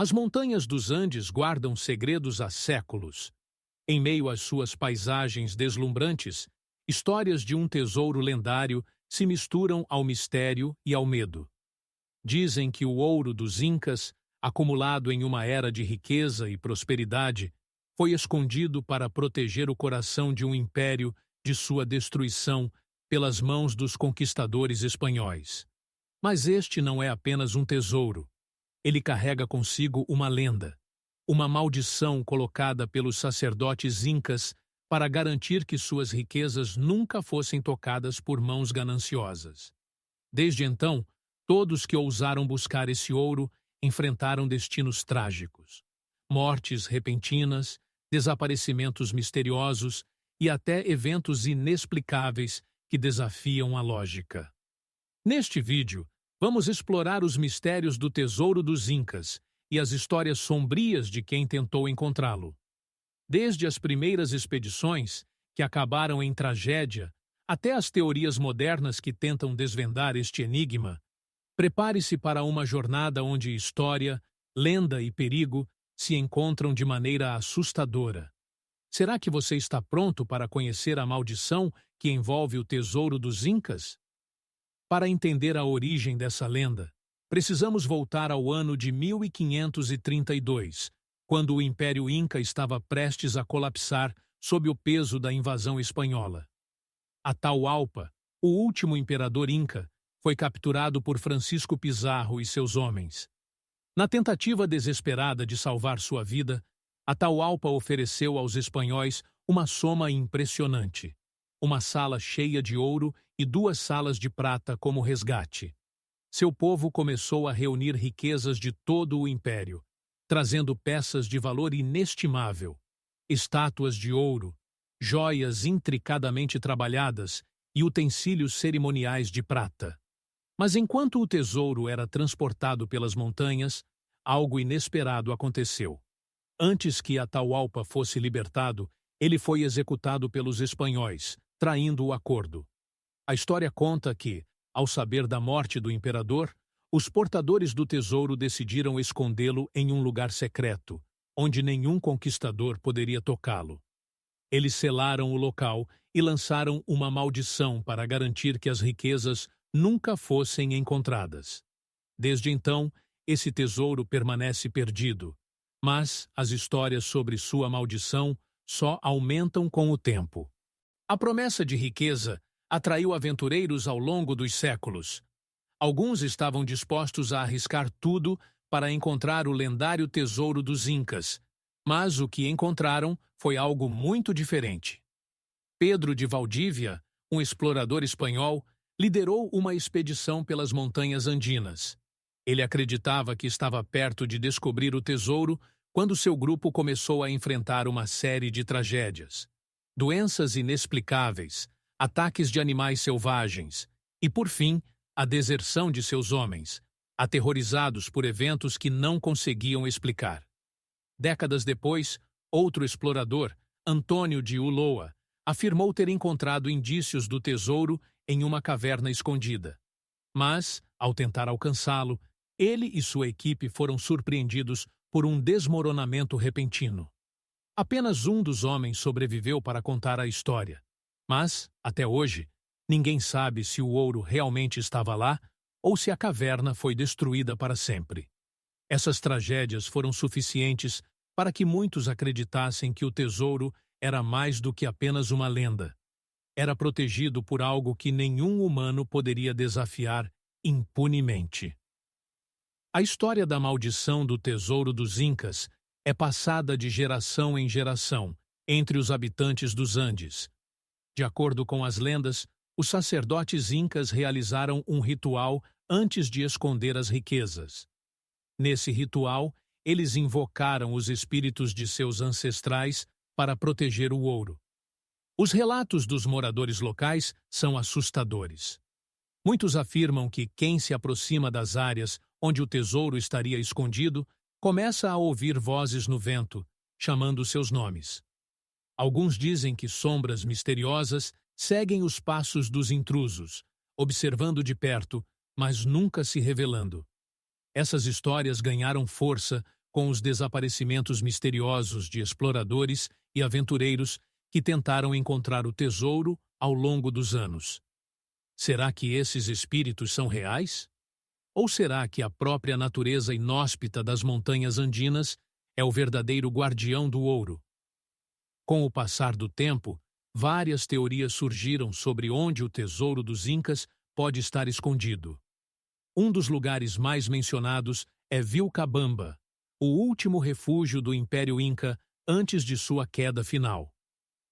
As montanhas dos Andes guardam segredos há séculos. Em meio às suas paisagens deslumbrantes, histórias de um tesouro lendário se misturam ao mistério e ao medo. Dizem que o ouro dos Incas, acumulado em uma era de riqueza e prosperidade, foi escondido para proteger o coração de um império de sua destruição pelas mãos dos conquistadores espanhóis. Mas este não é apenas um tesouro. Ele carrega consigo uma lenda, uma maldição colocada pelos sacerdotes incas para garantir que suas riquezas nunca fossem tocadas por mãos gananciosas. Desde então, todos que ousaram buscar esse ouro enfrentaram destinos trágicos, mortes repentinas, desaparecimentos misteriosos e até eventos inexplicáveis que desafiam a lógica. Neste vídeo, vamos explorar os mistérios do tesouro dos Incas e as histórias sombrias de quem tentou encontrá-lo. Desde as primeiras expedições, que acabaram em tragédia, até as teorias modernas que tentam desvendar este enigma, prepare-se para uma jornada onde história, lenda e perigo se encontram de maneira assustadora. Será que você está pronto para conhecer a maldição que envolve o tesouro dos Incas? Para entender a origem dessa lenda, precisamos voltar ao ano de 1532, quando o Império Inca estava prestes a colapsar sob o peso da invasão espanhola. Atahualpa, o último imperador Inca, foi capturado por Francisco Pizarro e seus homens. Na tentativa desesperada de salvar sua vida, Atahualpa ofereceu aos espanhóis uma soma impressionante: uma sala cheia de ouro e 2 salas de prata como resgate. Seu povo começou a reunir riquezas de todo o império, trazendo peças de valor inestimável, estátuas de ouro, joias intricadamente trabalhadas e utensílios cerimoniais de prata. Mas enquanto o tesouro era transportado pelas montanhas, algo inesperado aconteceu. Antes que Atahualpa fosse libertado, ele foi executado pelos espanhóis, traindo o acordo. A história conta que, ao saber da morte do imperador, os portadores do tesouro decidiram escondê-lo em um lugar secreto, onde nenhum conquistador poderia tocá-lo. Eles selaram o local e lançaram uma maldição para garantir que as riquezas nunca fossem encontradas. Desde então, esse tesouro permanece perdido, mas as histórias sobre sua maldição só aumentam com o tempo. A promessa de riqueza atraiu aventureiros ao longo dos séculos. Alguns estavam dispostos a arriscar tudo para encontrar o lendário tesouro dos Incas, mas o que encontraram foi algo muito diferente. Pedro de Valdívia, um explorador espanhol, liderou uma expedição pelas montanhas andinas. Ele acreditava que estava perto de descobrir o tesouro quando seu grupo começou a enfrentar uma série de tragédias. Doenças inexplicáveis, ataques de animais selvagens e, por fim, a deserção de seus homens, aterrorizados por eventos que não conseguiam explicar. Décadas depois, outro explorador, Antônio de Ulloa, afirmou ter encontrado indícios do tesouro em uma caverna escondida. Mas, ao tentar alcançá-lo, ele e sua equipe foram surpreendidos por um desmoronamento repentino. Apenas um dos homens sobreviveu para contar a história. Mas, até hoje, ninguém sabe se o ouro realmente estava lá ou se a caverna foi destruída para sempre. Essas tragédias foram suficientes para que muitos acreditassem que o tesouro era mais do que apenas uma lenda. Era protegido por algo que nenhum humano poderia desafiar impunemente. A história da maldição do tesouro dos Incas é passada de geração em geração entre os habitantes dos Andes. De acordo com as lendas, os sacerdotes incas realizaram um ritual antes de esconder as riquezas. Nesse ritual, eles invocaram os espíritos de seus ancestrais para proteger o ouro. Os relatos dos moradores locais são assustadores. Muitos afirmam que quem se aproxima das áreas onde o tesouro estaria escondido começa a ouvir vozes no vento, chamando seus nomes. Alguns dizem que sombras misteriosas seguem os passos dos intrusos, observando de perto, mas nunca se revelando. Essas histórias ganharam força com os desaparecimentos misteriosos de exploradores e aventureiros que tentaram encontrar o tesouro ao longo dos anos. Será que esses espíritos são reais? Ou será que a própria natureza inóspita das montanhas andinas é o verdadeiro guardião do ouro? Com o passar do tempo, várias teorias surgiram sobre onde o tesouro dos Incas pode estar escondido. Um dos lugares mais mencionados é Vilcabamba, o último refúgio do Império Inca antes de sua queda final.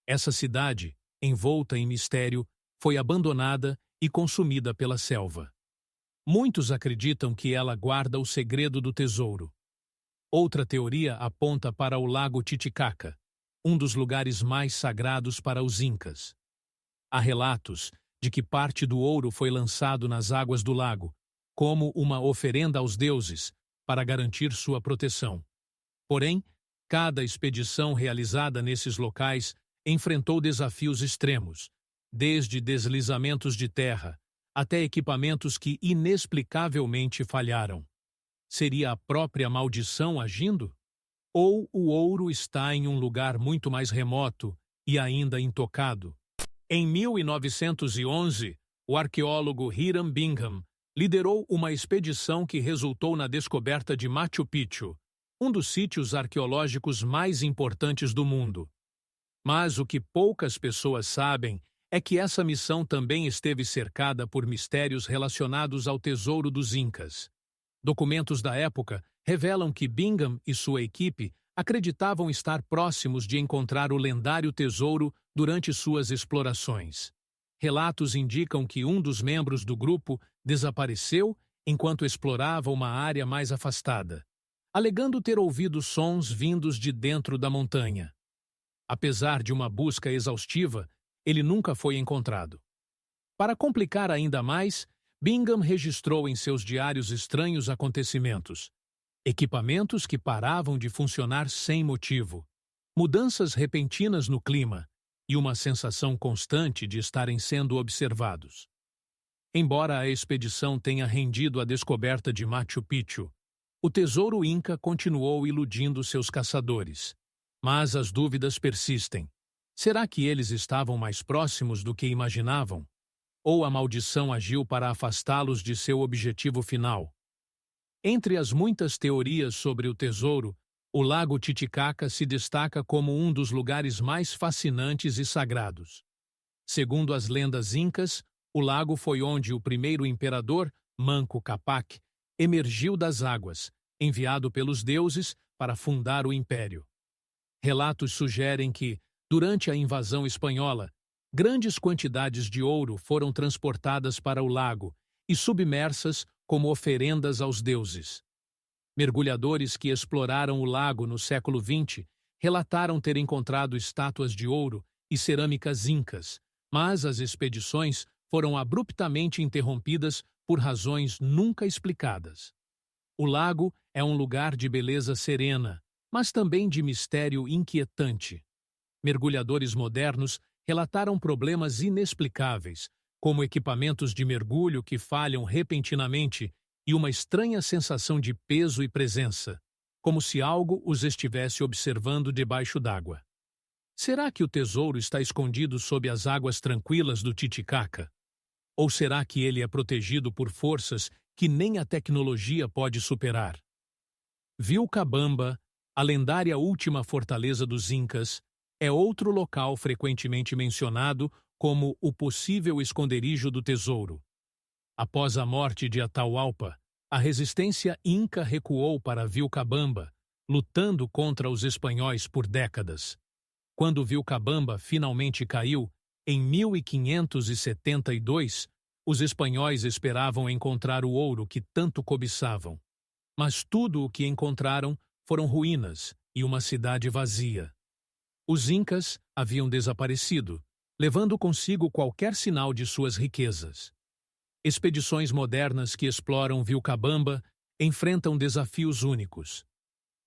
Essa cidade, envolta em mistério, foi abandonada e consumida pela selva. Muitos acreditam que ela guarda o segredo do tesouro. Outra teoria aponta para o Lago Titicaca, um dos lugares mais sagrados para os Incas. Há relatos de que parte do ouro foi lançado nas águas do lago, como uma oferenda aos deuses, para garantir sua proteção. Porém, cada expedição realizada nesses locais enfrentou desafios extremos, desde deslizamentos de terra até equipamentos que inexplicavelmente falharam. Seria a própria maldição agindo? Ou o ouro está em um lugar muito mais remoto e ainda intocado? Em 1911, o arqueólogo Hiram Bingham liderou uma expedição que resultou na descoberta de Machu Picchu, um dos sítios arqueológicos mais importantes do mundo. Mas o que poucas pessoas sabem é que essa missão também esteve cercada por mistérios relacionados ao tesouro dos Incas. Documentos da época revelam que Bingham e sua equipe acreditavam estar próximos de encontrar o lendário tesouro durante suas explorações. Relatos indicam que um dos membros do grupo desapareceu enquanto explorava uma área mais afastada, alegando ter ouvido sons vindos de dentro da montanha. Apesar de uma busca exaustiva, ele nunca foi encontrado. Para complicar ainda mais, Bingham registrou em seus diários estranhos acontecimentos. Equipamentos que paravam de funcionar sem motivo, mudanças repentinas no clima e uma sensação constante de estarem sendo observados. Embora a expedição tenha rendido a descoberta de Machu Picchu, o tesouro Inca continuou iludindo seus caçadores. Mas as dúvidas persistem. Será que eles estavam mais próximos do que imaginavam? Ou a maldição agiu para afastá-los de seu objetivo final? Entre as muitas teorias sobre o tesouro, o Lago Titicaca se destaca como um dos lugares mais fascinantes e sagrados. Segundo as lendas incas, o lago foi onde o primeiro imperador, Manco Capac, emergiu das águas, enviado pelos deuses para fundar o império. Relatos sugerem que, durante a invasão espanhola, grandes quantidades de ouro foram transportadas para o lago e submersas como oferendas aos deuses. Mergulhadores que exploraram o lago no século XX relataram ter encontrado estátuas de ouro e cerâmicas incas, mas as expedições foram abruptamente interrompidas por razões nunca explicadas. O lago é um lugar de beleza serena, mas também de mistério inquietante. Mergulhadores modernos relataram problemas inexplicáveis, como equipamentos de mergulho que falham repentinamente e uma estranha sensação de peso e presença, como se algo os estivesse observando debaixo d'água. Será que o tesouro está escondido sob as águas tranquilas do Titicaca? Ou será que ele é protegido por forças que nem a tecnologia pode superar? Vilcabamba, a lendária última fortaleza dos Incas, é outro local frequentemente mencionado como o possível esconderijo do tesouro. Após a morte de Atahualpa, a resistência inca recuou para Vilcabamba, lutando contra os espanhóis por décadas. Quando Vilcabamba finalmente caiu, em 1572, os espanhóis esperavam encontrar o ouro que tanto cobiçavam. Mas tudo o que encontraram foram ruínas e uma cidade vazia. Os incas haviam desaparecido, levando consigo qualquer sinal de suas riquezas. Expedições modernas que exploram Vilcabamba enfrentam desafios únicos.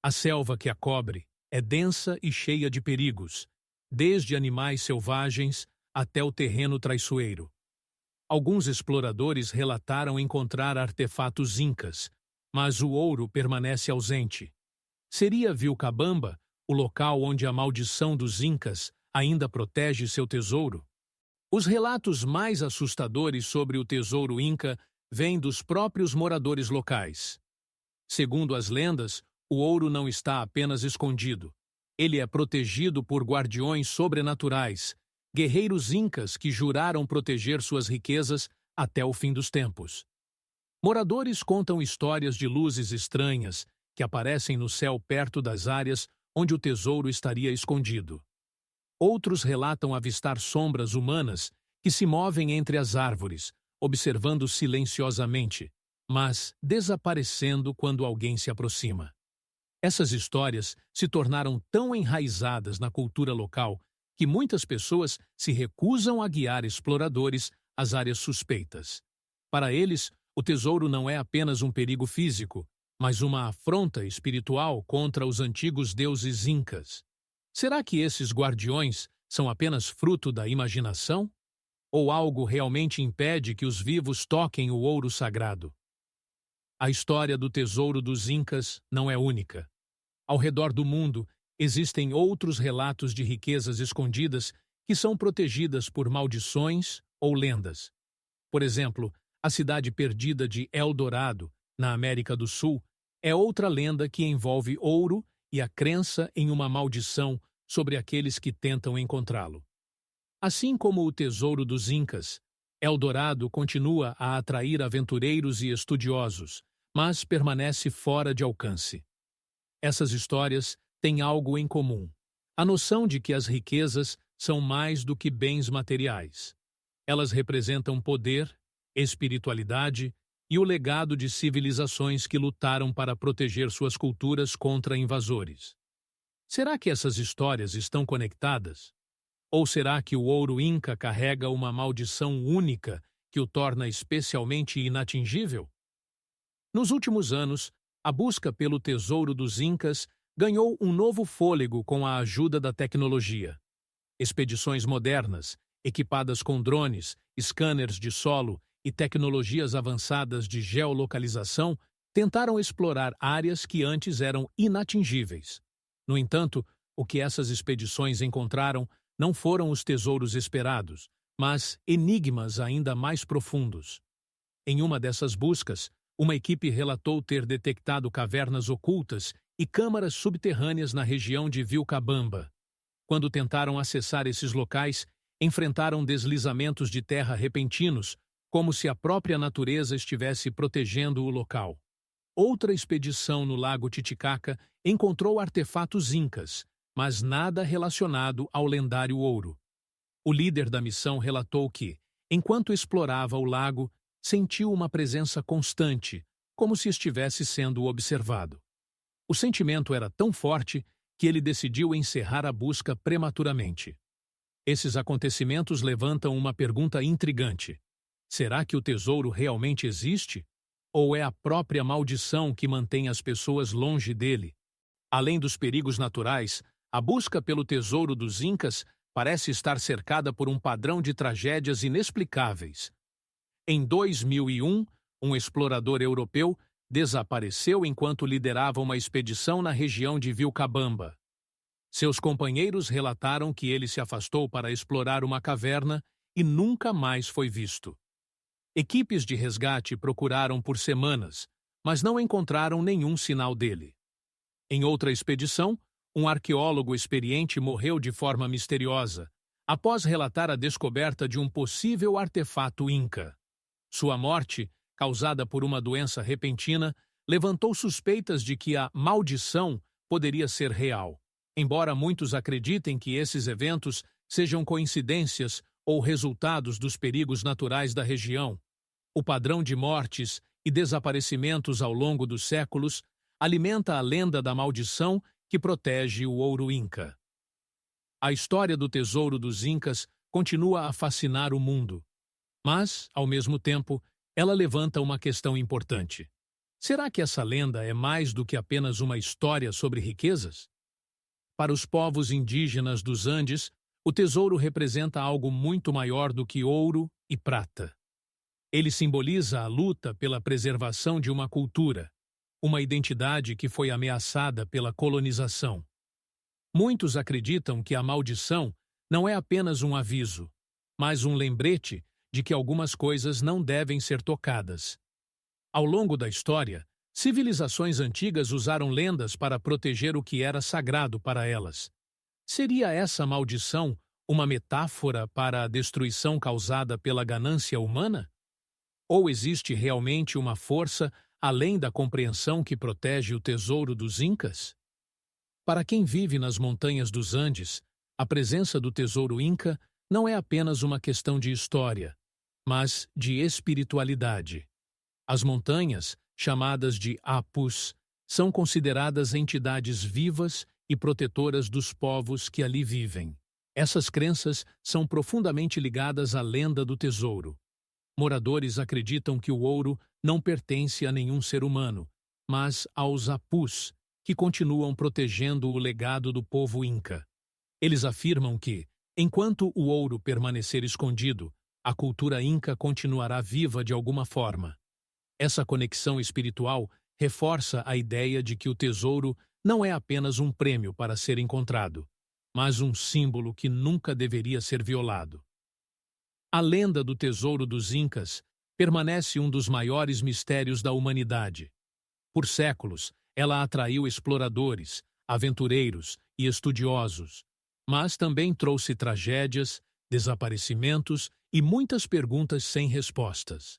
A selva que a cobre é densa e cheia de perigos, desde animais selvagens até o terreno traiçoeiro. Alguns exploradores relataram encontrar artefatos incas, mas o ouro permanece ausente. Seria Vilcabamba o local onde a maldição dos Incas ainda protege seu tesouro? Os relatos mais assustadores sobre o tesouro Inca vêm dos próprios moradores locais. Segundo as lendas, o ouro não está apenas escondido. Ele é protegido por guardiões sobrenaturais, guerreiros incas que juraram proteger suas riquezas até o fim dos tempos. Moradores contam histórias de luzes estranhas que aparecem no céu perto das áreas onde o tesouro estaria escondido. Outros relatam avistar sombras humanas que se movem entre as árvores, observando silenciosamente, mas desaparecendo quando alguém se aproxima. Essas histórias se tornaram tão enraizadas na cultura local que muitas pessoas se recusam a guiar exploradores às áreas suspeitas. Para eles, o tesouro não é apenas um perigo físico, mas uma afronta espiritual contra os antigos deuses incas. Será que esses guardiões são apenas fruto da imaginação? Ou algo realmente impede que os vivos toquem o ouro sagrado? A história do tesouro dos Incas não é única. Ao redor do mundo, existem outros relatos de riquezas escondidas que são protegidas por maldições ou lendas. Por exemplo, a cidade perdida de El Dorado, na América do Sul, é outra lenda que envolve ouro e a crença em uma maldição sobre aqueles que tentam encontrá-lo. Assim como o tesouro dos Incas, El Dorado continua a atrair aventureiros e estudiosos, mas permanece fora de alcance. Essas histórias têm algo em comum: a noção de que as riquezas são mais do que bens materiais. Elas representam poder, espiritualidade e o legado de civilizações que lutaram para proteger suas culturas contra invasores. Será que essas histórias estão conectadas? Ou será que o ouro Inca carrega uma maldição única que o torna especialmente inatingível? Nos últimos anos, a busca pelo tesouro dos Incas ganhou um novo fôlego com a ajuda da tecnologia. Expedições modernas, equipadas com drones, scanners de solo e tecnologias avançadas de geolocalização, tentaram explorar áreas que antes eram inatingíveis. No entanto, o que essas expedições encontraram não foram os tesouros esperados, mas enigmas ainda mais profundos. Em uma dessas buscas, uma equipe relatou ter detectado cavernas ocultas e câmaras subterrâneas na região de Vilcabamba. Quando tentaram acessar esses locais, enfrentaram deslizamentos de terra repentinos, como se a própria natureza estivesse protegendo o local. Outra expedição no Lago Titicaca encontrou artefatos incas, mas nada relacionado ao lendário ouro. O líder da missão relatou que, enquanto explorava o lago, sentiu uma presença constante, como se estivesse sendo observado. O sentimento era tão forte que ele decidiu encerrar a busca prematuramente. Esses acontecimentos levantam uma pergunta intrigante: será que o tesouro realmente existe? Ou é a própria maldição que mantém as pessoas longe dele? Além dos perigos naturais, a busca pelo tesouro dos Incas parece estar cercada por um padrão de tragédias inexplicáveis. Em 2001, um explorador europeu desapareceu enquanto liderava uma expedição na região de Vilcabamba. Seus companheiros relataram que ele se afastou para explorar uma caverna e nunca mais foi visto. Equipes de resgate procuraram por semanas, mas não encontraram nenhum sinal dele. Em outra expedição, um arqueólogo experiente morreu de forma misteriosa, após relatar a descoberta de um possível artefato Inca. Sua morte, causada por uma doença repentina, levantou suspeitas de que a maldição poderia ser real, embora muitos acreditem que esses eventos sejam coincidências ou resultados dos perigos naturais da região. O padrão de mortes e desaparecimentos ao longo dos séculos alimenta a lenda da maldição que protege o ouro Inca. A história do tesouro dos Incas continua a fascinar o mundo, mas, ao mesmo tempo, ela levanta uma questão importante. Será que essa lenda é mais do que apenas uma história sobre riquezas? Para os povos indígenas dos Andes, o tesouro representa algo muito maior do que ouro e prata. Ele simboliza a luta pela preservação de uma cultura, uma identidade que foi ameaçada pela colonização. Muitos acreditam que a maldição não é apenas um aviso, mas um lembrete de que algumas coisas não devem ser tocadas. Ao longo da história, civilizações antigas usaram lendas para proteger o que era sagrado para elas. Seria essa maldição uma metáfora para a destruição causada pela ganância humana? Ou existe realmente uma força além da compreensão que protege o tesouro dos Incas? Para quem vive nas montanhas dos Andes, a presença do tesouro Inca não é apenas uma questão de história, mas de espiritualidade. As montanhas, chamadas de Apus, são consideradas entidades vivas e protetoras dos povos que ali vivem. Essas crenças são profundamente ligadas à lenda do tesouro. Moradores acreditam que o ouro não pertence a nenhum ser humano, mas aos Apus, que continuam protegendo o legado do povo Inca. Eles afirmam que, enquanto o ouro permanecer escondido, a cultura Inca continuará viva de alguma forma. Essa conexão espiritual reforça a ideia de que o tesouro não é apenas um prêmio para ser encontrado, mas um símbolo que nunca deveria ser violado. A lenda do tesouro dos Incas permanece um dos maiores mistérios da humanidade. Por séculos, ela atraiu exploradores, aventureiros e estudiosos, mas também trouxe tragédias, desaparecimentos e muitas perguntas sem respostas.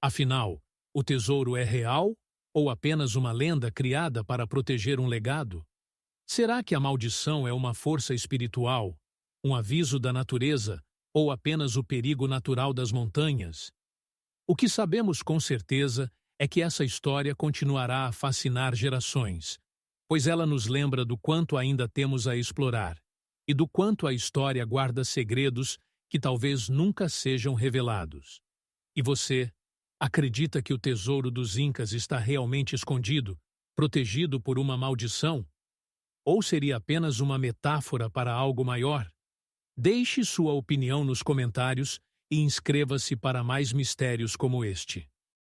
Afinal, o tesouro é real ou apenas uma lenda criada para proteger um legado? Será que a maldição é uma força espiritual, um aviso da natureza ou apenas o perigo natural das montanhas? O que sabemos com certeza é que essa história continuará a fascinar gerações, pois ela nos lembra do quanto ainda temos a explorar e do quanto a história guarda segredos que talvez nunca sejam revelados. E você, acredita que o tesouro dos Incas está realmente escondido, protegido por uma maldição? Ou seria apenas uma metáfora para algo maior? Deixe sua opinião nos comentários e inscreva-se para mais mistérios como este.